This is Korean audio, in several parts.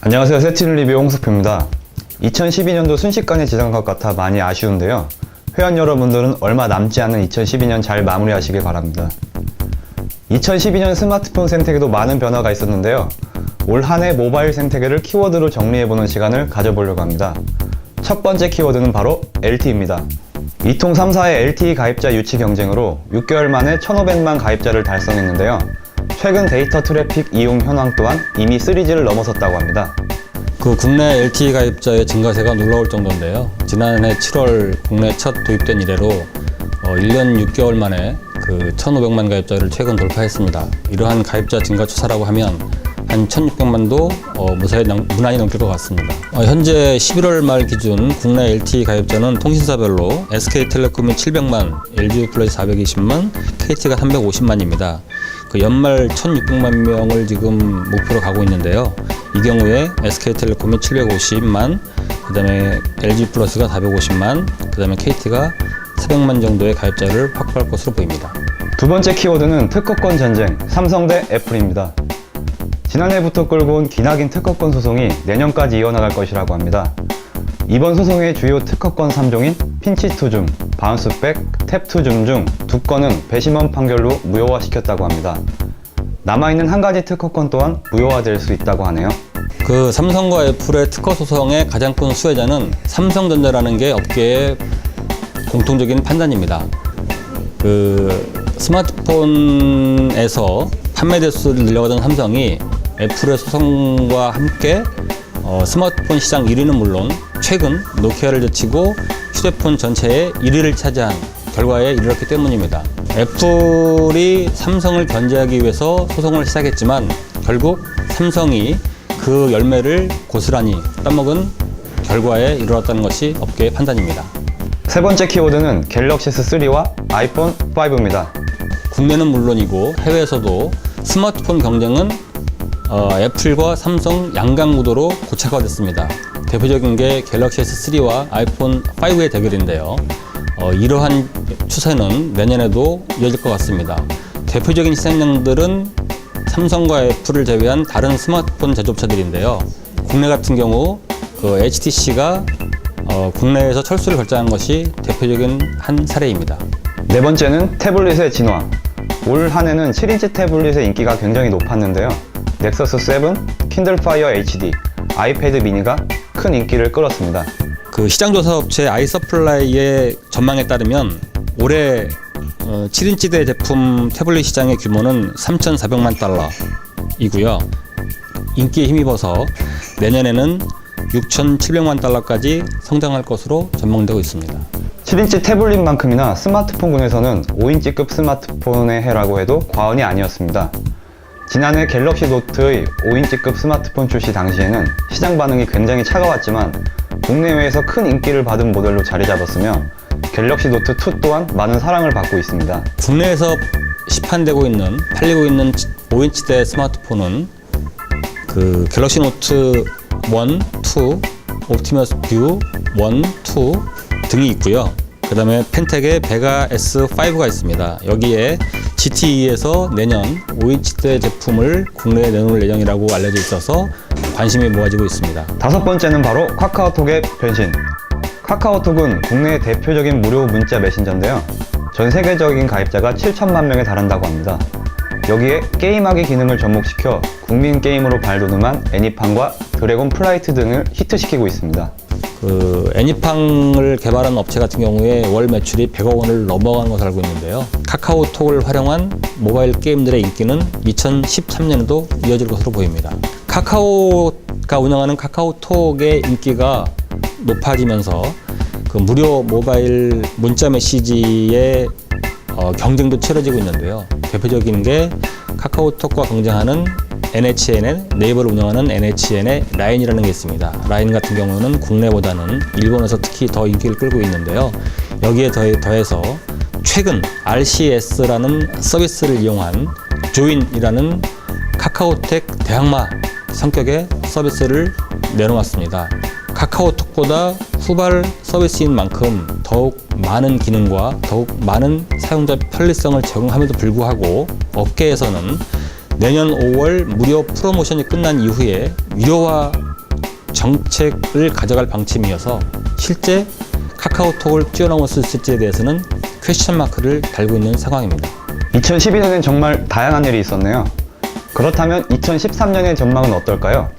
안녕하세요. 세티를 리뷰 홍석표입니다. 2012년도 순식간에 지나간 것 같아 많이 아쉬운데요. 회원 여러분들은 얼마 남지 않은 2012년 잘 마무리하시길 바랍니다. 2012년 스마트폰 생태계도 많은 변화가 있었는데요. 올 한 해 모바일 생태계를 키워드로 정리해보는 시간을 가져보려고 합니다. 첫 번째 키워드는 바로 LTE입니다. 이통 3사의 LTE 가입자 유치 경쟁으로 6개월 만에 1,500만 가입자를 달성했는데요. 최근 데이터 트래픽 이용 현황 또한 이미 3G를 넘어섰다고 합니다. 국내 LTE 가입자의 증가세가 놀라울 정도인데요. 지난해 7월 국내 첫 도입된 이래로 1년 6개월 만에 1,500만 가입자를 최근 돌파했습니다. 이러한 가입자 증가 추세라고 하면 한 1,600만도 무난히 넘길 것 같습니다. 현재 11월 말 기준 국내 LTE 가입자는 통신사별로 SK텔레콤이 700만, LG유플러스 420만, KT가 350만입니다. 연말 1,600만 명을 지금 목표로 가고 있는데요. 이 경우에 SK텔레콤이 750만, 그 다음에 LG플러스가 450만, 그 다음에 KT가 400만 정도의 가입자를 확보할 것으로 보입니다. 두 번째 키워드는 특허권 전쟁, 삼성 대 애플입니다. 지난해부터 끌고 온 기나긴 특허권 소송이 내년까지 이어나갈 것이라고 합니다. 이번 소송의 주요 특허권 3종인 핀치2줌, 바운스백, 탭2줌 중 2건은 배심원 판결로 무효화시켰다고 합니다. 남아있는 한 가지 특허권 또한 무효화될 수 있다고 하네요. 삼성과 애플의 특허 소송의 가장 큰 수혜자는 삼성전자라는 게 업계의 공통적인 판단입니다. 스마트폰에서 판매 대수를 늘려가던 삼성이 애플의 소송과 함께 스마트폰 시장 1위는 물론 최근 노키아를 제치고 휴대폰 전체의 1위를 차지한 결과에 이르렀기 때문입니다. 애플이 삼성을 견제하기 위해서 소송을 시작했지만 결국 삼성이 그 열매를 고스란히 따먹은 결과에 이르렀다는 것이 업계의 판단입니다. 세 번째 키워드는 갤럭시 S3와 아이폰 5입니다. 국내는 물론이고 해외에서도 스마트폰 경쟁은 애플과 삼성 양강구도로 고착화됐습니다. 대표적인 게 갤럭시 S3와 아이폰 5의 대결인데요. 이러한 추세는 내년에도 이어질 것 같습니다. 대표적인 시장량들은 삼성과 애플을 제외한 다른 스마트폰 제조업체들인데요. 국내 같은 경우 HTC가 국내에서 철수를 결정한 것이 대표적인 한 사례입니다. 네 번째는 태블릿의 진화. 올 한 해는 7인치 태블릿의 인기가 굉장히 높았는데요. 넥서스 7, 킨들 파이어 HD, 아이패드 미니가 큰 인기를 끌었습니다. 시장조사 업체 아이서플라이의 전망에 따르면 올해 7인치대 제품 태블릿 시장의 규모는 3,400만 달러이고요. 인기에 힘입어서 내년에는 6,700만 달러까지 성장할 것으로 전망되고 있습니다. 7인치 태블릿만큼이나 스마트폰군에서는 5인치급 스마트폰의 해라고 해도 과언이 아니었습니다. 지난해 갤럭시 노트의 5인치급 스마트폰 출시 당시에는 시장 반응이 굉장히 차가웠지만 국내외에서 큰 인기를 받은 모델로 자리 잡았으며 갤럭시 노트 2 또한 많은 사랑을 받고 있습니다. 국내에서 팔리고 있는 5인치대 스마트폰은 갤럭시 노트 1, 2, 옵티머스 뷰 1, 2 등이 있고요. 그 다음에 펜텍의 베가 S5가 있습니다. 여기에 GTE에서 내년 5인치대 제품을 국내에 내놓을 예정이라고 알려져 있어서 관심이 모아지고 있습니다. 다섯 번째는 바로 카카오톡의 변신. 카카오톡은 국내의 대표적인 무료 문자 메신저인데요. 전 세계적인 가입자가 7천만 명에 달한다고 합니다. 여기에 게임하기 기능을 접목시켜 국민 게임으로 발돋움한 애니팡과 드래곤 플라이트 등을 히트시키고 있습니다. 애니팡을 개발한 업체 같은 경우에 월 매출이 100억 원을 넘어가는 것으로 알고 있는데요. 카카오톡을 활용한 모바일 게임들의 인기는 2013년에도 이어질 것으로 보입니다. 카카오가 운영하는 카카오톡의 인기가 높아지면서 무료 모바일 문자 메시지의 경쟁도 치러지고 있는데요. 대표적인 게 카카오톡과 경쟁하는 NHN의 네이버를 운영하는 NHN의 라인이라는 게 있습니다. 라인 같은 경우는 국내보다는 일본에서 특히 더 인기를 끌고 있는데요. 여기에 더해서 최근 RCS라는 서비스를 이용한 조인이라는 카카오텍 대항마 성격의 서비스를 내놓았습니다. 카카오톡보다 후발 서비스인 만큼 더욱 많은 기능과 더욱 많은 사용자 편리성을 제공함에도 불구하고 업계에서는 내년 5월 무료 프로모션이 끝난 이후에 유료화 정책을 가져갈 방침이어서 실제 카카오톡을 뛰어넘을 수 있을지에 대해서는 퀘스천 마크를 달고 있는 상황입니다. 2012년엔 정말 다양한 일이 있었네요. 그렇다면 2013년의 전망은 어떨까요?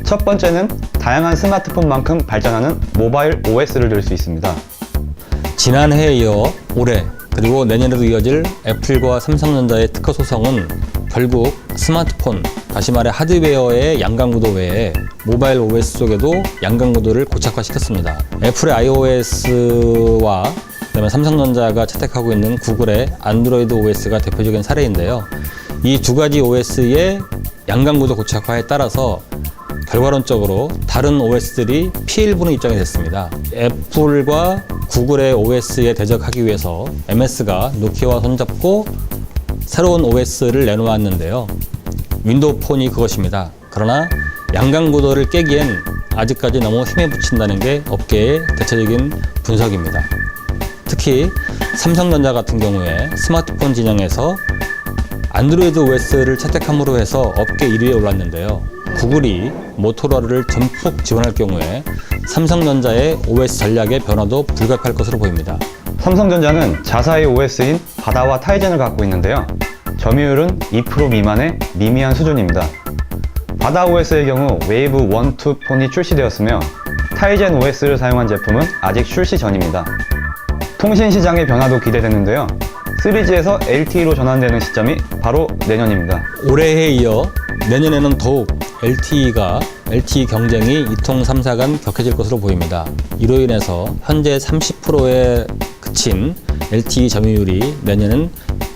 첫 번째는 다양한 스마트폰만큼 발전하는 모바일 OS를 들 수 있습니다. 지난해에 이어 올해 그리고 내년에도 이어질 애플과 삼성전자의 특허 소송은 결국 스마트폰, 다시 말해 하드웨어의 양강구도 외에 모바일 OS 속에도 양강구도를 고착화시켰습니다. 애플의 iOS와 그다음에 삼성전자가 채택하고 있는 구글의 안드로이드 OS가 대표적인 사례인데요. 이 두 가지 OS의 양강구도 고착화에 따라서 결과론적으로 다른 OS들이 피해를 보는 입장이 됐습니다. 애플과 구글의 OS에 대적하기 위해서 MS가 노키아와 손잡고 새로운 OS를 내놓았는데요. 윈도우 폰이 그것입니다. 그러나 양강구도를 깨기엔 아직까지 너무 힘에 부친다는 게 업계의 대체적인 분석입니다. 특히 삼성전자 같은 경우에 스마트폰 진영에서 안드로이드 OS를 채택함으로 해서 업계 1위에 올랐는데요. 구글이 모토로라를 전폭 지원할 경우에 삼성전자의 OS 전략의 변화도 불가피할 것으로 보입니다. 삼성전자는 자사의 OS인 바다와 타이젠을 갖고 있는데요. 점유율은 2% 미만의 미미한 수준입니다. 바다 OS의 경우 웨이브 1, 2 폰이 출시되었으며 타이젠 OS를 사용한 제품은 아직 출시 전입니다. 통신 시장의 변화도 기대되는데요. 3G에서 LTE로 전환되는 시점이 바로 내년입니다. 올해에 이어 내년에는 더욱 LTE 경쟁이 이통 3사 간 격해질 것으로 보입니다. 이로 인해서 현재 30%에 그친 LTE 점유율이 내년은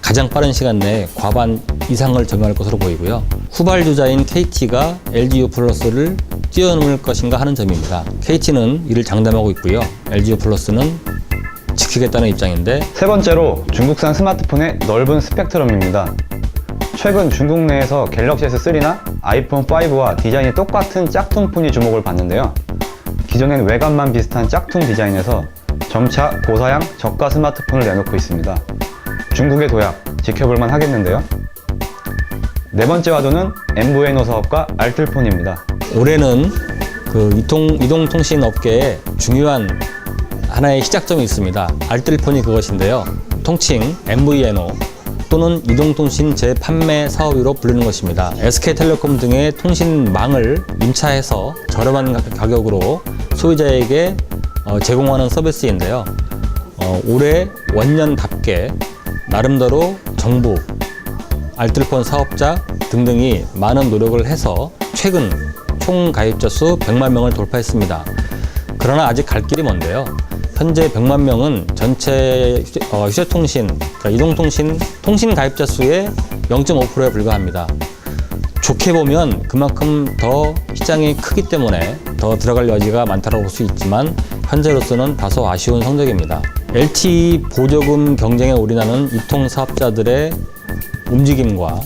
가장 빠른 시간 내에 과반 이상을 점유할 것으로 보이고요. 후발주자인 KT가 LGU 플러스를 뛰어넘을 것인가 하는 점입니다. KT는 이를 장담하고 있고요. LGU 플러스는 지키겠다는 입장인데, 세 번째로 중국산 스마트폰의 넓은 스펙트럼입니다. 최근 중국 내에서 갤럭시 S3나 아이폰 5와 디자인이 똑같은 짝퉁폰이 주목을 받는데요. 기존엔 외관만 비슷한 짝퉁 디자인에서 점차 고사양 저가 스마트폰을 내놓고 있습니다. 중국의 도약 지켜볼만 하겠는데요. 네 번째 화두는 MVNO 사업과 알뜰폰입니다. 올해는 이동통신 업계에 중요한 하나의 시작점이 있습니다. 알뜰폰이 그것인데요. 통칭 MVNO 또는 이동통신 재판매 사업으로 부르는 것입니다. SK텔레콤 등의 통신망을 임차해서 저렴한 가격으로 소비자에게 제공하는 서비스인데요. 올해 원년답게 나름대로 정부, 알뜰폰 사업자 등등이 많은 노력을 해서 최근 총 가입자 수 100만 명을 돌파했습니다. 그러나 아직 갈 길이 먼데요. 현재 100만 명은 전체 휴대통신, 그러니까 이동통신 통신 가입자 수의 0.5%에 불과합니다. 좋게 보면 그만큼 더 시장이 크기 때문에 더 들어갈 여지가 많다고 볼 수 있지만 현재로서는 다소 아쉬운 성적입니다. LTE 보조금 경쟁에 올인하는 이통 사업자들의 움직임과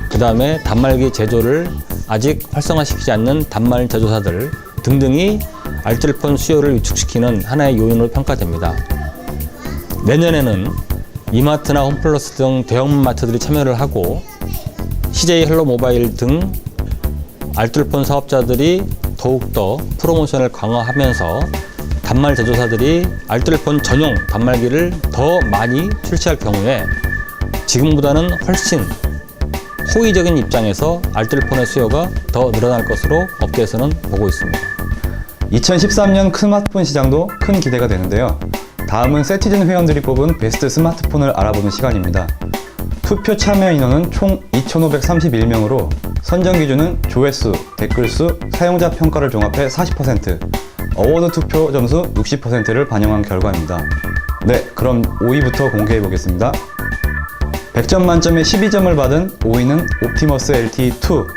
그 다음에 단말기 제조를 아직 활성화시키지 않는 단말 제조사들 등등이 알뜰폰 수요를 위축시키는 하나의 요인으로 평가됩니다. 내년에는 이마트나 홈플러스 등 대형마트들이 참여를 하고 CJ 헬로모바일 등 알뜰폰 사업자들이 더욱더 프로모션을 강화하면서 단말 제조사들이 알뜰폰 전용 단말기를 더 많이 출시할 경우에 지금보다는 훨씬 호의적인 입장에서 알뜰폰의 수요가 더 늘어날 것으로 업계에서는 보고 있습니다. 2013년 스마트폰 시장도 큰 기대가 되는데요. 다음은 세티즌 회원들이 뽑은 베스트 스마트폰을 알아보는 시간입니다. 투표 참여 인원은 총 2,531명으로 선정 기준은 조회수, 댓글수, 사용자 평가를 종합해 40%, 어워드 투표 점수 60%를 반영한 결과입니다. 네, 그럼 5위부터 공개해 보겠습니다. 100점 만점에 12점을 받은 5위는 옵티머스 LTE2.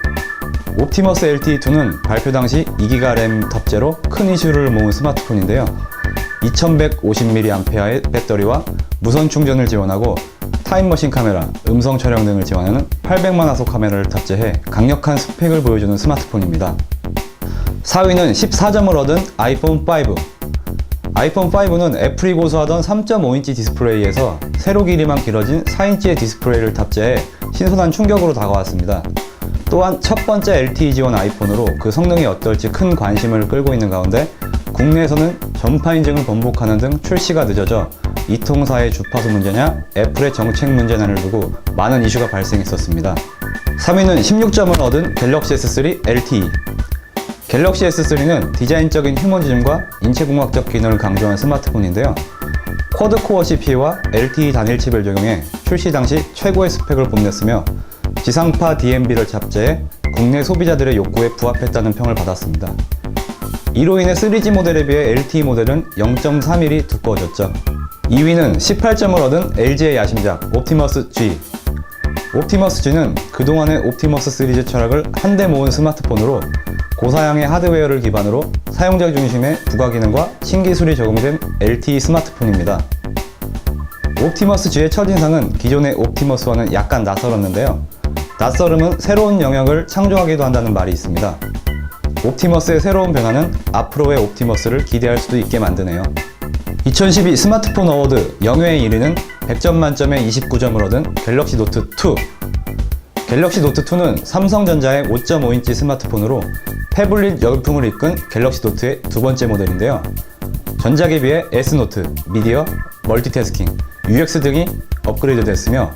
옵티머스 LTE2는 발표 당시 2기가 램 탑재로 큰 이슈를 모은 스마트폰인데요. 2150mAh의 배터리와 무선 충전을 지원하고 타임머신 카메라, 음성 촬영 등을 지원하는 800만 화소 카메라를 탑재해 강력한 스펙을 보여주는 스마트폰입니다. 4위는 14점을 얻은 아이폰 5. 아이폰 5는 애플이 고수하던 3.5인치 디스플레이에서 세로 길이만 길어진 4인치의 디스플레이를 탑재해 신선한 충격으로 다가왔습니다. 또한 첫 번째 LTE 지원 아이폰으로 그 성능이 어떨지 큰 관심을 끌고 있는 가운데 국내에서는 전파 인증을 번복하는 등 출시가 늦어져 이 통사의 주파수 문제냐 애플의 정책 문제냐를 두고 많은 이슈가 발생했었습니다. 3위는 16점을 얻은 갤럭시 S3 LTE. 갤럭시 S3는 디자인적인 휴머니즘과 인체공학적 기능을 강조한 스마트폰인데요. 쿼드코어 CPU와 LTE 단일 칩을 적용해 출시 당시 최고의 스펙을 뽐냈으며 지상파 DMB를 탑재해 국내 소비자들의 욕구에 부합했다는 평을 받았습니다. 이로 인해 3G 모델에 비해 LTE 모델은 0.3mm 두꺼워졌죠. 2위는 18점을 얻은 LG의 야심작 옵티머스 G. 옵티머스 G는 그동안의 옵티머스 시리즈 철학을 한데 모은 스마트폰으로 고사양의 하드웨어를 기반으로 사용자 중심의 부가 기능과 신기술이 적용된 LTE 스마트폰입니다. 옵티머스 G의 첫인상은 기존의 옵티머스와는 약간 낯설었는데요. 낯설음은 새로운 영역을 창조하기도 한다는 말이 있습니다. 옵티머스의 새로운 변화는 앞으로의 옵티머스를 기대할 수도 있게 만드네요. 2012 스마트폰 어워드 영예의 1위는 100점 만점에 29점을 얻은 갤럭시 노트 2. 갤럭시 노트 2는 삼성전자의 5.5인치 스마트폰으로 태블릿 열풍을 이끈 갤럭시 노트의 두 번째 모델인데요. 전작에 비해 S노트, 미디어, 멀티태스킹, UX 등이 업그레이드 됐으며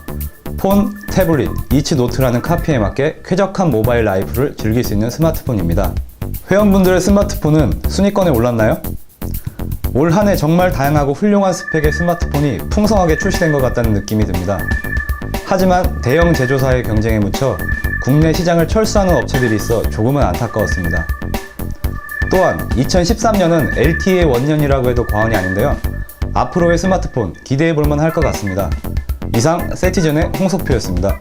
폰, 태블릿, 이치 노트라는 카피에 맞게 쾌적한 모바일 라이프를 즐길 수 있는 스마트폰입니다. 회원분들의 스마트폰은 순위권에 올랐나요? 올 한 해 정말 다양하고 훌륭한 스펙의 스마트폰이 풍성하게 출시된 것 같다는 느낌이 듭니다. 하지만 대형 제조사의 경쟁에 묻혀 국내 시장을 철수하는 업체들이 있어 조금은 안타까웠습니다. 또한 2013년은 LTE의 원년이라고 해도 과언이 아닌데요. 앞으로의 스마트폰 기대해 볼만 할 것 같습니다. 이상 세티즌의 홍석표였습니다.